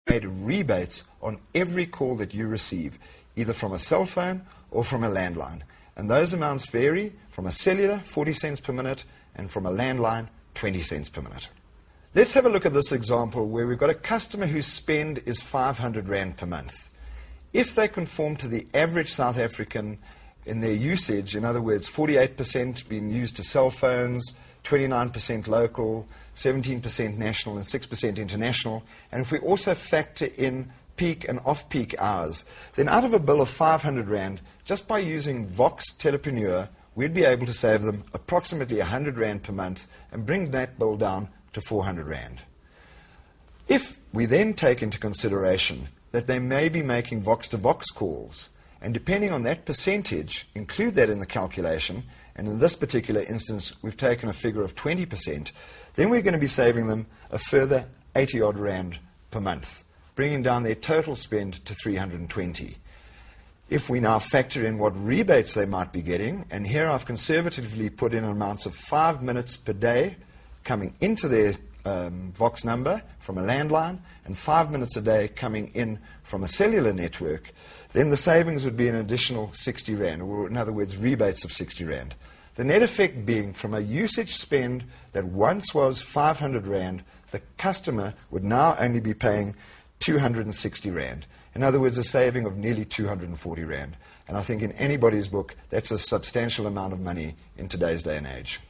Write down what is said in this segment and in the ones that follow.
paid rebates on every call that you receive, either from a cell phone or from a landline. And those amounts vary from a cellular, 40 cents per minute, and from a landline, 20 cents per minute. Let's have a look at this example where we've got a customer whose spend is 500 Rand per month. If they conform to the average South African in their usage, in other words, 48% being used to cell phones, 29% local, 17% national, and 6% international, and if we also factor in peak and off-peak hours, then out of a bill of 500 Rand, just by using Vox Telepreneur, we'd be able to save them approximately 100 Rand per month and bring that bill down to 400 Rand. If we then take into consideration that they may be making Vox-to-Vox calls, and depending on that percentage, include that in the calculation, and in this particular instance, we've taken a figure of 20%, then we're going to be saving them a further 80-odd Rand per month, bringing down their total spend to 320. If we now factor in what rebates they might be getting, and here I've conservatively put in amounts of 5 minutes per day coming into their Vox number from a landline, and 5 minutes a day coming in from a cellular network, then the savings would be an additional 60 Rand, or in other words, rebates of 60 Rand. The net effect being from a usage spend that once was 500 Rand, the customer would now only be paying 260 Rand. In other words, a saving of nearly 240 Rand. And I think in anybody's book, that's a substantial amount of money in today's day and age.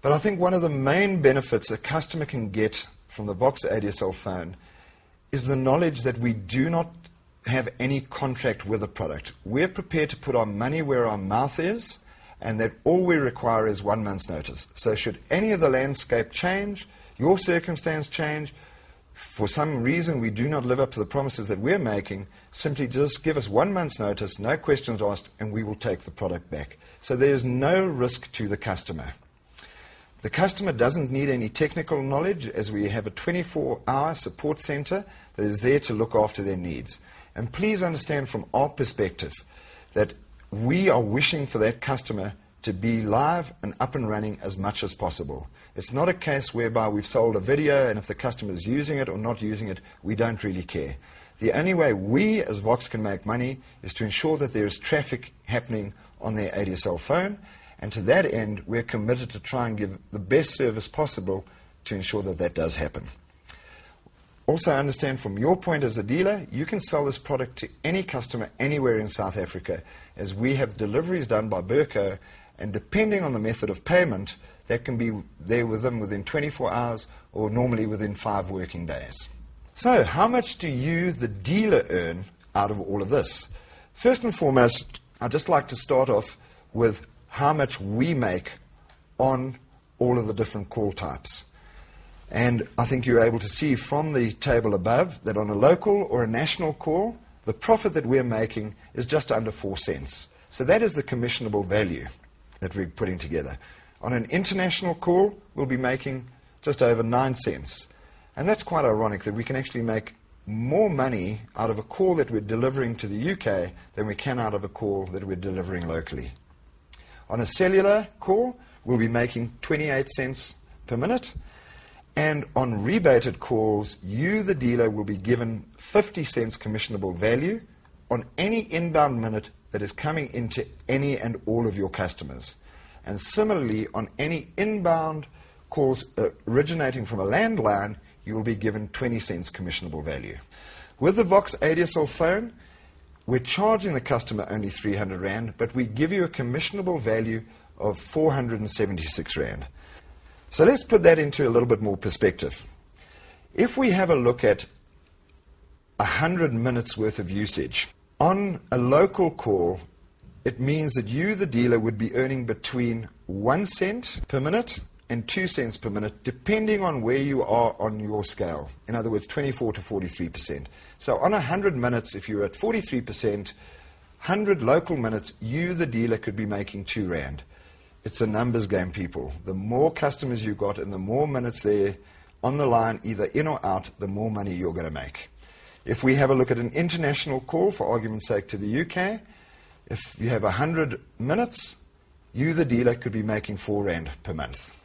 But I think one of the main benefits a customer can get from the Vox ADSL phone is the knowledge that we do not have any contract with the product. We're prepared to put our money where our mouth is, and that all we require is 1 month's notice. So should any of the landscape change, your circumstance change, for some reason we do not live up to the promises that we're making, simply just give us 1 month's notice, no questions asked, and we will take the product back. So there's no risk to the customer. The customer doesn't need any technical knowledge, as we have a 24-hour support center that is there to look after their needs. And please understand from our perspective that we are wishing for that customer to be live and up and running as much as possible. It's not a case whereby we've sold a video and if the customer is using it or not using it, we don't really care. The only way we as Vox can make money is to ensure that there is traffic happening on their ADSL phone, and to that end, we're committed to try and give the best service possible to ensure that that does happen. Also understand from your point as a dealer, you can sell this product to any customer anywhere in South Africa, as we have deliveries done by Burco, and depending on the method of payment, that can be there with them within 24 hours or normally within 5 working days. So how much do you, the dealer, earn out of all of this? First and foremost, I'd just like to start off with how much we make on all of the different call types. And I think you're able to see from the table above that on a local or a national call, the profit that we're making is just under 4 cents. So that is the commissionable value that we're putting together. On an international call, we'll be making just over 9 cents. And that's quite ironic that we can actually make more money out of a call that we're delivering to the UK than we can out of a call that we're delivering locally. On a cellular call, we'll be making 28 cents per minute. And on rebated calls, you, the dealer, will be given 50 cents commissionable value on any inbound minute that is coming into any and all of your customers. And similarly, on any inbound calls originating from a landline, you will be given 20 cents commissionable value. With the Vox ADSL phone, we're charging the customer only 300 Rand, but we give you a commissionable value of 476 Rand. So let's put that into a little bit more perspective. If we have a look at 100 minutes worth of usage, on a local call, it means that you, the dealer, would be earning between 1 cent per minute and 2 cents per minute, depending on where you are on your scale. In other words, 24 to 43%. So on 100 minutes, if you're at 43%, 100 local minutes, you, the dealer, could be making 2 Rand. It's a numbers game, people. The more customers you've got and the more minutes they're on the line, either in or out, the more money you're going to make. If we have a look at an international call, for argument's sake, to the UK, if you have 100 minutes, you, the dealer, could be making 4 Rand per month.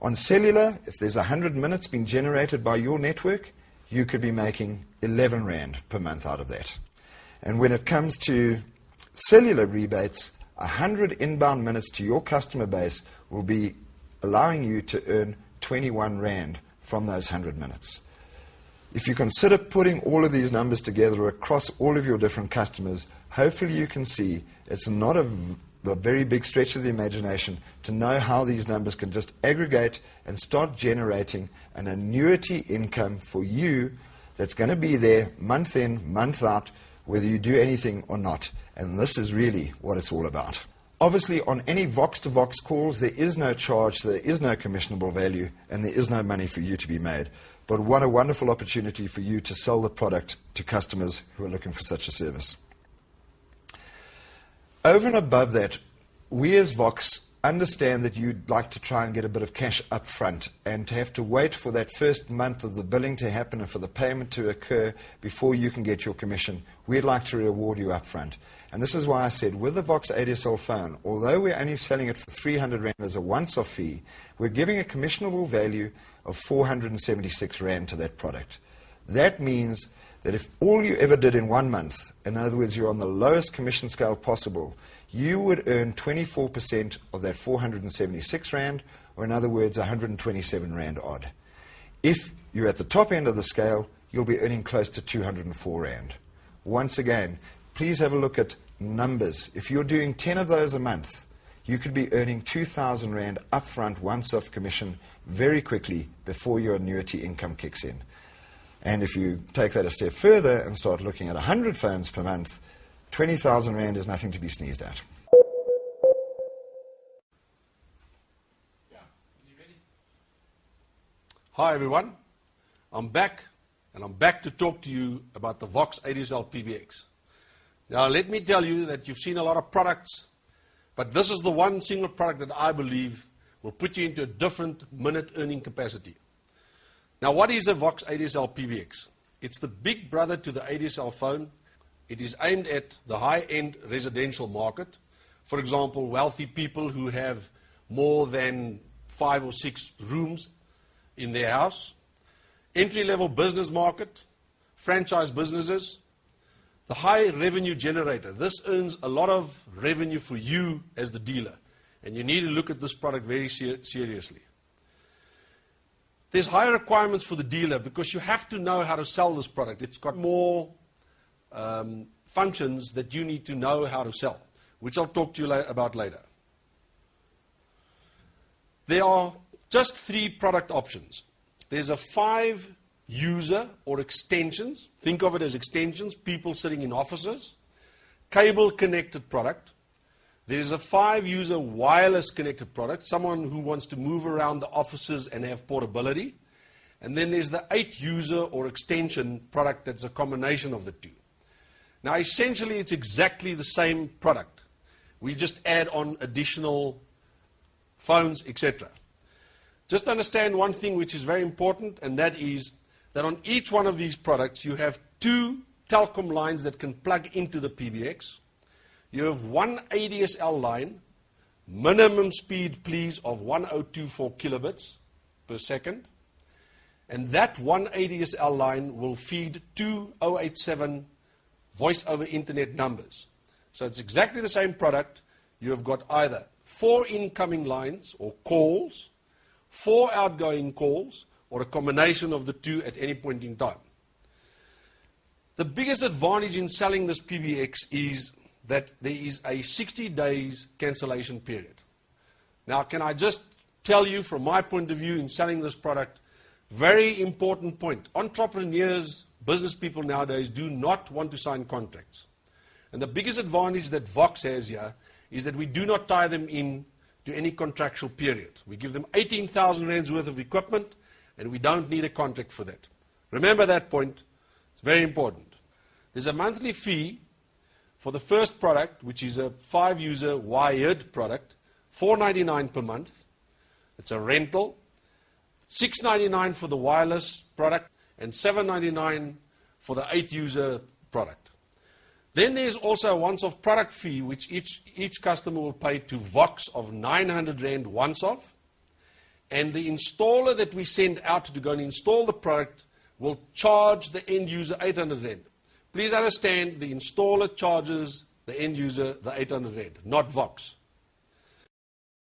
On cellular, if there's 100 minutes being generated by your network, you could be making 11 Rand per month out of that. And when it comes to cellular rebates, 100 inbound minutes to your customer base will be allowing you to earn 21 Rand from those 100 minutes. If you consider putting all of these numbers together across all of your different customers, hopefully you can see it's not a very big stretch of the imagination to know how these numbers can just aggregate and start generating an annuity income for you that's going to be there month in, month out, whether you do anything or not. And this is really what it's all about. Obviously, on any Vox-to-Vox calls, there is no charge, there is no commissionable value, and there is no money for you to be made. But what a wonderful opportunity for you to sell the product to customers who are looking for such a service. Over and above that, we as Vox understand that you'd like to try and get a bit of cash up front and to have to wait for that first month of the billing to happen and for the payment to occur before you can get your commission. We'd like to reward you up front. And this is why I said with the Vox ADSL phone, although we're only selling it for 300 Rand as a once-off fee, we're giving a commissionable value of 476 Rand to that product. That means that if all you ever did in 1 month, in other words, you're on the lowest commission scale possible, you would earn 24% of that 476 Rand, or in other words, 127 Rand odd. If you're at the top end of the scale, you'll be earning close to 204 Rand. Once again, please have a look at numbers. If you're doing 10 of those a month, you could be earning 2,000 Rand upfront once-off commission very quickly before your annuity income kicks in. And if you take that a step further and start looking at 100 phones per month, 20,000 Rand is nothing to be sneezed at. Hi everyone, I'm back, and I'm back to talk to you about the Vox ADSL PBX. Now let me tell you that you've seen a lot of products, but this is the one single product that I believe will put you into a different minute earning capacity. Now what is a Vox ADSL PBX? It's the big brother to the ADSL phone. It is aimed at the high-end residential market. For example, wealthy people who have more than 5 or 6 rooms in their house. Entry-level business market, franchise businesses, the high revenue generator. This earns a lot of revenue for you as the dealer, and you need to look at this product very seriously. There's higher requirements for the dealer because you have to know how to sell this product. It's got more functions that you need to know how to sell, which I'll talk to you about later. There are just 3 product options. There's a 5-user or extensions. Think of it as extensions, people sitting in offices. Cable connected product. There's a 5-user wireless connected product, someone who wants to move around the offices and have portability. And then there's the 8-user or extension product that's a combination of the two. Now essentially it's exactly the same product. We just add on additional phones, etc. Just understand one thing which is very important, and that is that on each one of these products you have 2 Telkom lines that can plug into the PBX. You have 1 ADSL line, minimum speed please of 1024 kilobits per second. And that 1 ADSL line will feed 2 087 voice over internet numbers. So it's exactly the same product. You have got either 4 incoming lines or calls, 4 outgoing calls, or a combination of the 2 at any point in time. The biggest advantage in selling this PBX is that there is a 60 days cancellation period. Now can I just tell you from my point of view in selling this product, very important point. Entrepreneurs, business people nowadays do not want to sign contracts. And the biggest advantage that Vox has here is that we do not tie them in to any contractual period. We give them 18,000 rands worth of equipment, and we don't need a contract for that. Remember that point. It's very important. There's a monthly fee for the first product, which is a 5-user wired product, $4.99 per month. It's a rental. $6.99 for the wireless product, and $7.99 for the 8-user product. Then there's also a once-off product fee, which each customer will pay to Vox of 900 Rand once-off. And the installer that we send out to go and install the product will charge the end user 800 Rand. Please understand, the installer charges the end user the 800 Rand, not Vox.